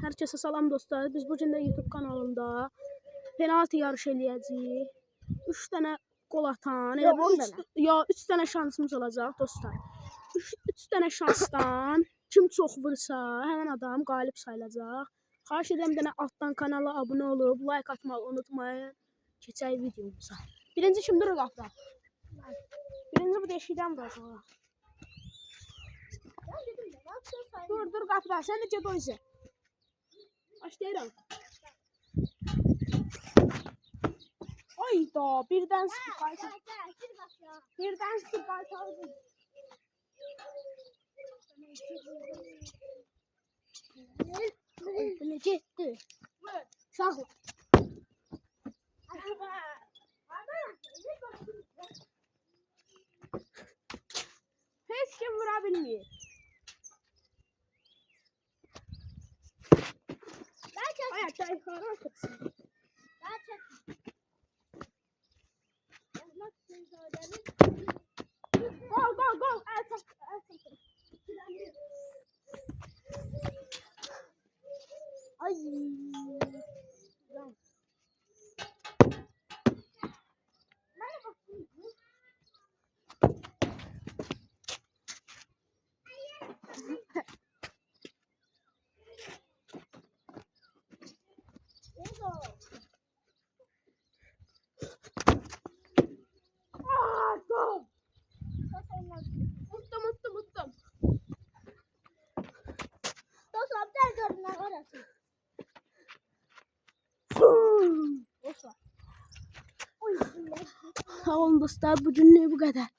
Herkese salam dostlar. Biz bugün de YouTube kanalında penaltı yarışı eləyəcəyik. 3 tane gol atan, Yox, 3 tane şansımız olacaq dostlar. 3 tane şansdan kim çox vursa, həmin adam qalib sayılacaq. Xahiş edirəm bir dənə altdan kanala abunə olub like atmağı unutmayın. Keçək videomuza. Birinci kim durur qapıda? Birinci bu deşikdən vuracaq. Dur qapıda. Sən də get o izə. Başlayalım. Ayda birden sıkı birden sıkı Böyle gitti. Şahı. Hiç kim vurabilmiyor. Ayakta yukarı atarsın. Gol. Ay. Gol. Muttum. Dostlar bir gördüler orası. Sağ olun dostlar, bugünlük bu kadar.